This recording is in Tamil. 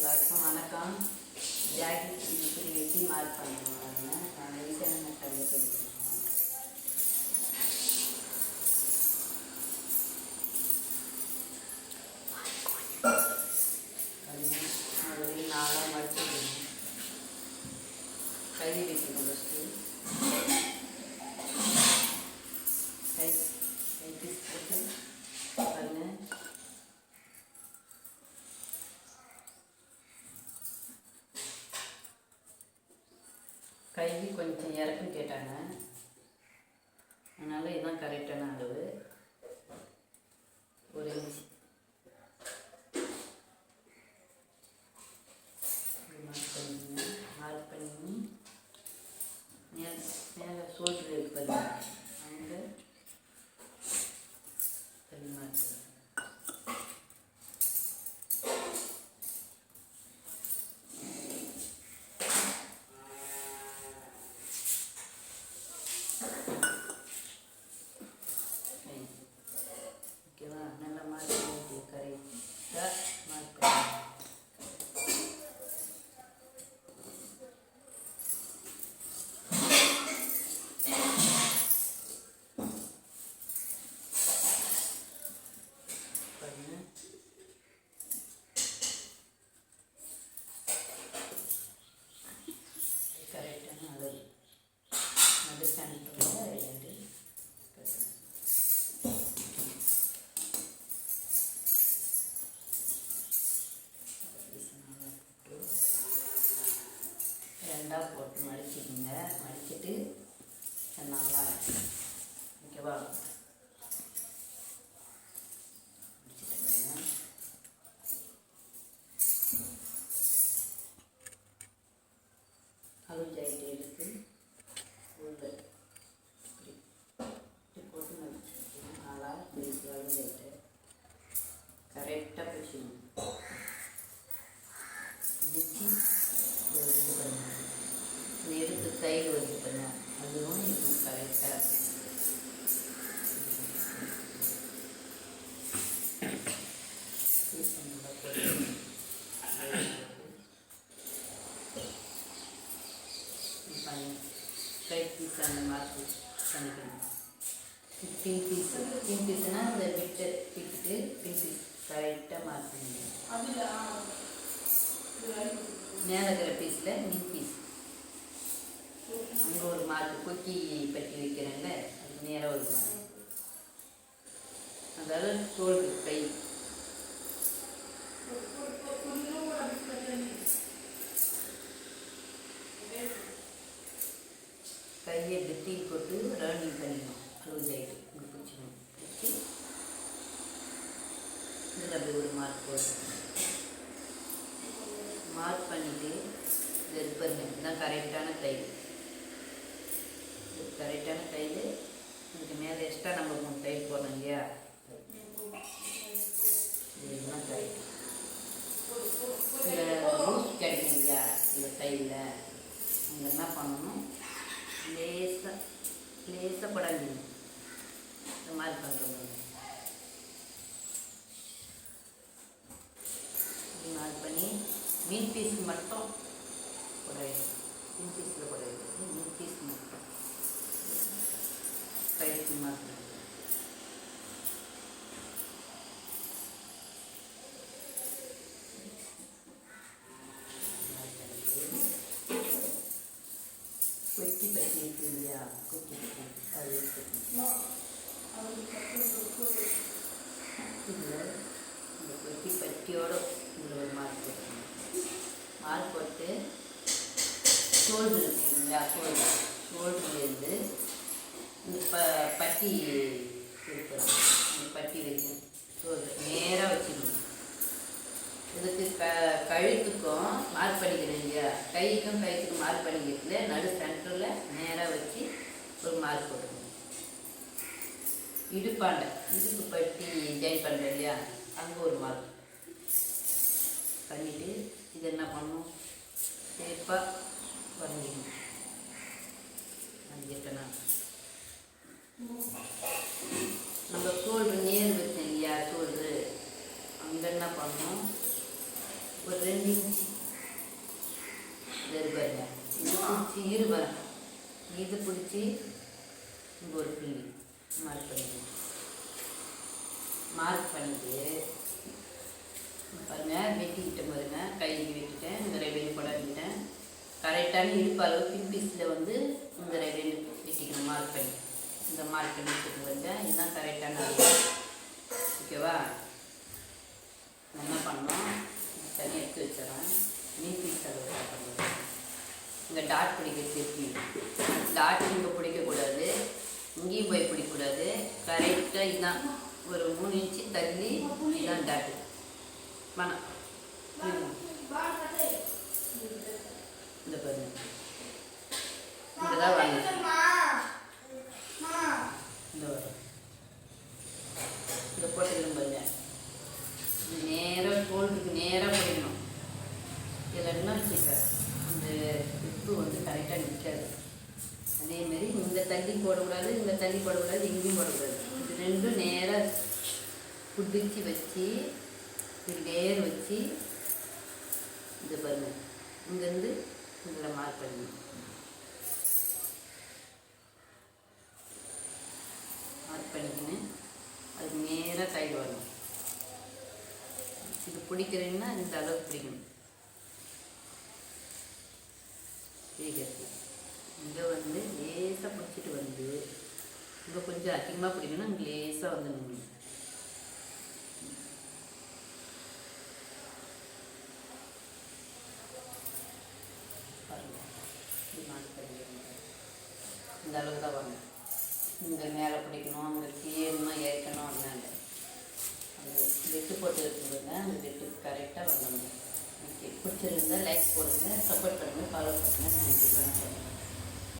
எல்லாருக்கும் வணக்கம். ஜாக்கெட் இப்படி வெட்டி மார்க் பண்ணுவாங்க. நான் ஈஸியான மெத்தடில் சொல்லியிருக்கேன். முதலில் நாளாக மடிச்சுக்கணும். கை வைக்கணும். ஃபஸ்ட்டு கை பீஸ் போட்டு பாருங்க. கை கொஞ்சம் இறக்கம் கேட்டாங்க, அதனால் இதுதான் கரெக்டான அளவு. ஒரு இன்ச் மார்க் பண்ணி மேலே சோல்டர் இருக்கு பாருங்க, அங்கே தனி மார்க் நல்ல மார்க் கரெக்டாக மார்க் பண்ணி கரெக்டான அளவு அது சென்டரில் ரெண்டு ரெண்டாக போட்டு மடிச்சிக்கோங்க. மடிச்சுட்டு நாளாக ஓகேவா? அழுஜ் ஆகிட்டே இருக்கு. உள்ள இப்படி போட்டு மடிச்சுக்கணும். நாளாக பிடிச்சி அழுஜ் ஆகிட்டு கரெக்டாக பிடிச்சிக்கணும். பிடிச்சி எடுத்து தையில் வச்சுப்பேங்க. அதுவும் இதுவும் கரெக்டாக கை பீஸ் அந்த மாதிரி பண்ணிக்கணும். பின் பீஸ்னால் அந்த விட்டு பிக்கிட்டு பின் பீஸ் கரெக்டாக மார்க் பண்ணிக்கணும். மேலே இருக்கிற பீஸில் மின் பீஸ் அங்கே ஒரு மார்க்கு கொக்கி பட்டி வைக்கிறேன்ல, அது நேராக ஒரு மார்க். அதாவது தோல் கை கையை எடுத்து போட்டு ரவுண்டிங் பண்ணிக்கணும். க்ளோஸ் ஆகிட்டு இப்படி பிடிச்சிக்கணும். பிடிச்சி இதில் அப்படி ஒரு மார்க் போடணும். மார்க் பண்ணிவிட்டு இது பாருங்க, இதுதான் கரெக்டான தையல். கரெக்டான தையல். இதுக்கு மேலே எக்ஸ்ட்ரா நம்ம 3 தையல் போடணும் இல்லையா? இதுதான் தையல். இதில் ரூட் கிடைக்கும் இல்லையா? இந்த தையலில் அங்கே என்ன பண்ணணும், லேசாக படாதீங்க. இந்த மாதிரி பண்ணுறது மார்க் பண்ணி மீன் பீஸ் மட்டும் குறையுது. மீன் பீஸில் குறையுது. மீன் பீஸ் மட்டும் கைக்கு மார்க் கொத்தி பட்டி இருக்கு இல்லையா? கொத்தி பட்டி அது இதில் இந்த கொத்தி பட்டியோடு இதில் ஒரு மார்க் போட்டுருங்க. மார்க் போட்டு ஷோல்டர் இருக்கு இல்லையா? ஷோல்டர்லேருந்து இந்த பட்டி இருக்கிறது, இந்த பட்டி வைக்கணும். ஷோல்டர் நேராக வச்சுக்கணும். இதுக்கு கழுத்துக்கும் மார்க் பண்ணிக்கிறேன் இல்லையா? கைக்கும் மார்க் பண்ணிக்கிறதுல நடு சென்டரில் நேராக வச்சு ஒரு மார்க் போட்டுக்கணும். இடுப்பாண்டை இடுப்பு பட்டி ஜாயின் பண்ணுறேன் இல்லையா? அங்கே ஒரு மார்க் பண்ணிவிட்டு இது என்ன பண்ணணும், சேஃபாக வரைஞ்சிக்கணும். வரைஞ்சிட்டேன்னா நம்ம ஷோல்டர் நேர் வச்சேன் இல்லையா? ஷோல்டரு அங்கே என்ன பண்ணணும், ஒரு 2 இன்ச்சு இது பாருங்க. இது பிடிச்சி பாருங்க. இது பிடிச்சி இங்கே ஒரு புள்ளி மார்க் பண்ணிட்டு பாருங்க, வெட்டிக்கிட்டேன் பாருங்க. கைக்கு வெட்டிட்டேன், இந்த ரெண்டு கூட வெட்டிட்டேன். கரெக்டான இடுப்பு அளவு பின் பீஸில் வந்து இந்த ரெண்டு வெட்டிக்கணும். மார்க் பண்ணி இந்த மார்க் பண்ணி வச்சுட்டு வந்தேன். இதுதான் கரெக்டான ஓகேவா? என்ன பண்ணோம், தனியாக எடுத்து வச்சிடறேன். மீன் பீஸ் அளவு பண்ணுவேன். இங்கே டாட் பிடிக்கிறது எப்படி? டாட் இங்கே பிடிக்கக்கூடாது, இங்கேயும் போய் பிடிக்கக்கூடாது. கரெக்டாக இதுதான் ஒரு 3 இன்ச்சு தள்ளி இதுதான் டாட்டு. வேணாம், இந்த பாருங்க, இங்கே தான் வாங்க. இந்த வரும் இந்த போட்டுக்கணும் பாருங்க. நேராக கோல்டுக்கு நேராக பிடிக்கணும். இதில் என்ன வச்சுக்க, இந்த உப்பு வந்து கரெக்டாக நிற்காது. அதேமாரி இந்த தள்ளி போடக்கூடாது, இந்த தள்ளி போடக்கூடாது, எங்கேயும் போடக்கூடாது. இது ரெண்டும் நேராக பிடிச்சி வச்சு இது நேர் வச்சு இது பாருங்க. இங்கேருந்து இதில் மார்க் பண்ணணும். மார்க் பண்ணிக்கின்னு அதுக்கு நேராக கையில் வரணும். இது பிடிக்கிறீங்கன்னா இந்த அளவுக்கு பிடிக்கணும். பிடிக்கிறது இங்கே வந்து லேசாக பிடிச்சிட்டு வந்து இங்கே கொஞ்சம் அதிகமாக பிடிக்கணும். இங்கே லேசாக வந்து நிற்கணும். இந்த அளவுக்கு தான் வாங்க. இங்கே மேலே பிடிக்கணும், அங்கே கீழே ஏற்கணும். அதனால அது வெட்டு போட்டு இருக்குதுங்க. அந்த வெட்டு கரெக்டாக வந்துடுங்க. ஓகே, பிடிச்சிருந்தா லைக் போடுங்க, சப்போர்ட் பண்ணுங்கள், ஃபாலோ பண்ணுங்கள்.